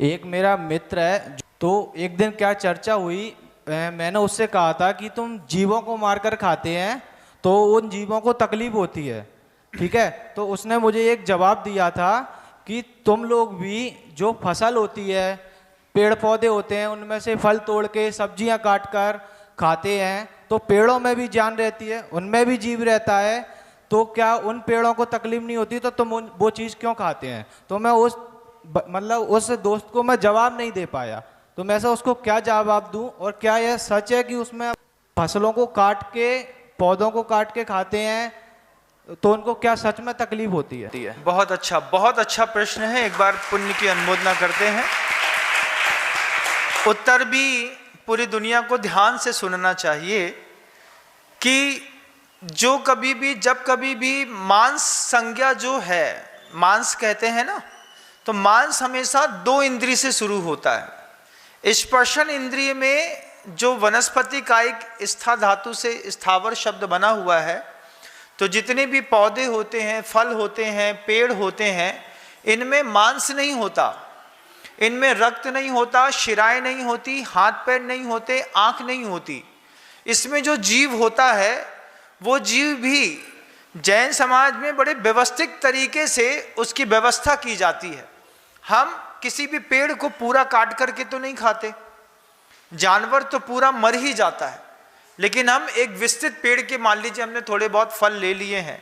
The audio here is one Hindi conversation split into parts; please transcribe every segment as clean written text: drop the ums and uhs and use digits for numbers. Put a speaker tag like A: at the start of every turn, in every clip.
A: एक मेरा मित्र है, तो एक दिन क्या चर्चा हुई, मैंने उससे कहा था कि तुम जीवों को मारकर खाते हैं तो उन जीवों को तकलीफ होती है, ठीक है। तो उसने मुझे एक जवाब दिया था कि तुम लोग भी जो फसल होती है, पेड़ पौधे होते हैं, उनमें से फल तोड़ के सब्जियां काट कर खाते हैं, तो पेड़ों में भी जान रहती है, उनमें भी जीव रहता है, तो क्या उन पेड़ों को तकलीफ नहीं होती, तो तुम वो चीज़ क्यों खाते हैं। तो मैं मतलब उस दोस्त को मैं जवाब नहीं दे पाया, तो मैं ऐसा उसको क्या जवाब दूं, और क्या यह सच है कि उसमें फसलों को काट के, पौधों को काट के खाते हैं, तो उनको क्या सच में तकलीफ होती है।
B: बहुत अच्छा प्रश्न है। एक बार पुण्य की अनुमोदना करते हैं। उत्तर भी पूरी दुनिया को ध्यान से सुनना चाहिए कि जो कभी भी, जब कभी भी मांस संज्ञा जो है, मांस कहते हैं ना, तो मांस हमेशा दो इंद्रिय से शुरू होता है। स्पर्शन इंद्रिय में जो वनस्पति कायिक स्था धातु से स्थावर शब्द बना हुआ है, तो जितने भी पौधे होते हैं, फल होते हैं, पेड़ होते हैं, इनमें मांस नहीं होता, इनमें रक्त नहीं होता, शिराएं नहीं होती, हाथ पैर नहीं होते, आंख नहीं होती। इसमें जो जीव होता है वो जीव भी जैन समाज में बड़े व्यवस्थित तरीके से उसकी व्यवस्था की जाती है। हम किसी भी पेड़ को पूरा काट करके तो नहीं खाते, जानवर तो पूरा मर ही जाता है, लेकिन हम एक विस्तृत पेड़ के, मान लीजिए हमने थोड़े बहुत फल ले लिए हैं,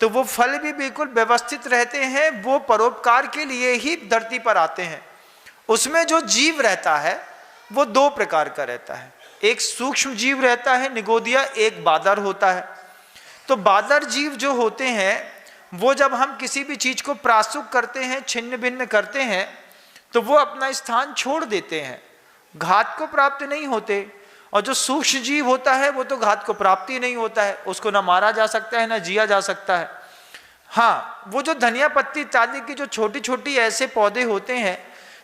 B: तो वो फल भी बिल्कुल व्यवस्थित रहते हैं, वो परोपकार के लिए ही धरती पर आते हैं। उसमें जो जीव रहता है वो दो प्रकार का रहता है, एक सूक्ष्म जीव रहता है निगोदिया, एक बादर होता है। तो बादर जीव जो होते हैं वो जब हम किसी भी चीज को प्रासुक करते हैं, छिन्न भिन्न करते हैं, तो वो अपना स्थान छोड़ देते हैं, घात को प्राप्त नहीं होते। और जो सूक्ष्म जीव होता है वो तो घात को प्राप्ति नहीं होता है, उसको ना मारा जा सकता है ना जिया जा सकता है। हाँ, वो जो धनिया पत्ती इत्यादि की जो छोटी छोटी ऐसे पौधे होते हैं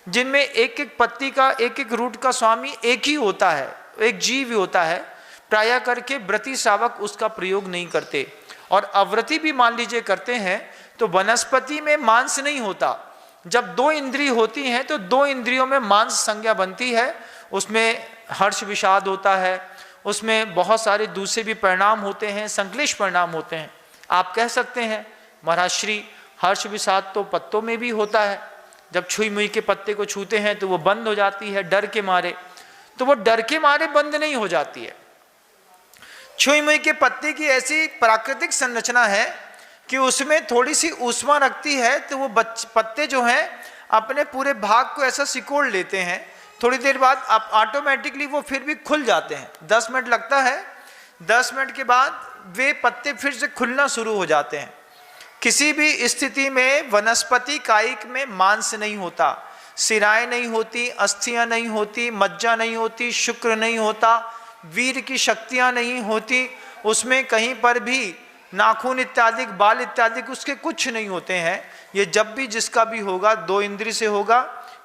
B: जिनमें एक एक पत्ती का, एक एक रूट का स्वामी एक ही होता है, एक जीव होता है, प्राय करके व्रती श्रावक उसका प्रयोग नहीं करते, और अव्रती भी मान लीजिए करते हैं। तो वनस्पति में मांस नहीं होता। जब दो इंद्रिय होती हैं तो दो इंद्रियों में मांस संज्ञा बनती है, उसमें हर्ष विषाद होता है, उसमें बहुत सारे दूसरे भी परिणाम होते हैं, संक्लिष्ट परिणाम होते हैं। आप कह सकते हैं महाराज श्री, हर्ष विषाद तो पत्तों में भी होता है, जब छुई मुई के पत्ते को छूते हैं तो वो बंद हो जाती है डर के मारे, तो वो डर के मारे बंद नहीं हो जाती है। छुई मुई के पत्ते की ऐसी प्राकृतिक संरचना है कि उसमें थोड़ी सी ऊष्मा रखती है, तो वो पत्ते जो हैं अपने पूरे भाग को ऐसा सिकोड़ लेते हैं, थोड़ी देर बाद अब ऑटोमेटिकली वो फिर भी खुल जाते हैं। 10 मिनट लगता है, 10 मिनट के बाद वे पत्ते फिर से खुलना शुरू हो जाते हैं। किसी भी स्थिति में वनस्पति कायिक में मांस नहीं होता, सिराएं नहीं होती, अस्थियां नहीं होती, मज्जा नहीं होती, शुक्र नहीं होता, वीर की शक्तियां नहीं होती, उसमें कहीं पर भी नाखून इत्यादि, बाल इत्यादि उसके कुछ नहीं होते हैं। ये जब भी जिसका भी होगा दो इंद्रिय से होगा।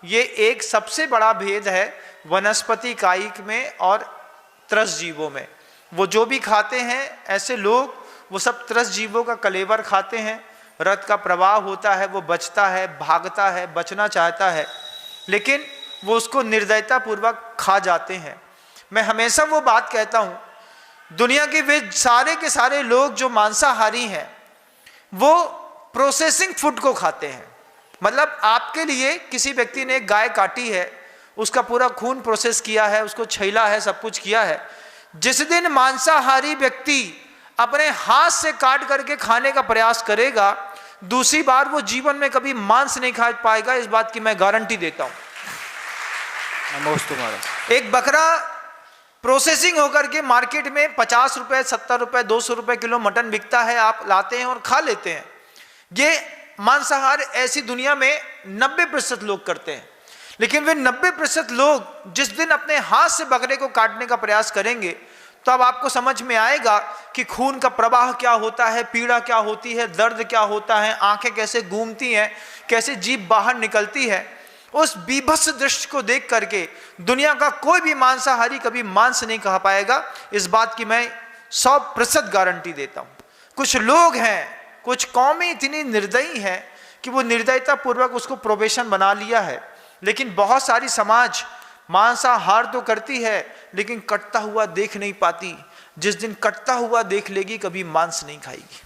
B: ये एक सबसे बड़ा भेद है वनस्पति कायिक में और त्रस जीवों में। वो जो भी खाते हैं ऐसे लोग, वो सब त्रस जीवों का कलेवर खाते हैं। रक्त का प्रवाह होता है, वो बचता है, भागता है, बचना चाहता है, लेकिन वो उसको निर्दयता पूर्वक खा जाते हैं। मैं हमेशा वो बात कहता हूँ, दुनिया के वे सारे के सारे लोग जो मांसाहारी हैं वो प्रोसेसिंग फूड को खाते हैं। मतलब आपके लिए किसी व्यक्ति ने गाय काटी है, उसका पूरा खून प्रोसेस किया है, उसको छैला है, सब कुछ किया है। जिस दिन मांसाहारी व्यक्ति अपने हाथ से काट करके खाने का प्रयास करेगा, दूसरी बार वो जीवन में कभी मांस नहीं खा पाएगा, इस बात की मैं गारंटी देता हूं। एक बकरा प्रोसेसिंग होकर के मार्केट में 50 रुपए, 70 रुपए, 200 रुपए किलो मटन बिकता है, आप लाते हैं और खा लेते हैं। ये मांसाहार ऐसी दुनिया में 90% लोग करते हैं। लेकिन वे 90% लोग जिस दिन अपने हाथ से बकरे को काटने का प्रयास करेंगे, तो अब आपको समझ में आएगा कि खून का प्रवाह क्या होता है, पीड़ा क्या होती है, दर्द क्या होता है, आंखें कैसे घूमती हैं, कैसे जीभ बाहर निकलती है। उस बीभत्स दृश्य को देख करके दुनिया का कोई भी मांसाहारी कभी मांस नहीं खा पाएगा, इस बात की मैं 100% गारंटी देता हूं। कुछ लोग हैं, कुछ कौमें इतनी निर्दयी हैं कि वो निर्दयता पूर्वक उसको प्रोबेशन बना लिया है, लेकिन बहुत सारी समाज मांसाहार तो करती है लेकिन कटता हुआ देख नहीं पाती। जिस दिन कटता हुआ देख लेगी कभी मांस नहीं खाएगी।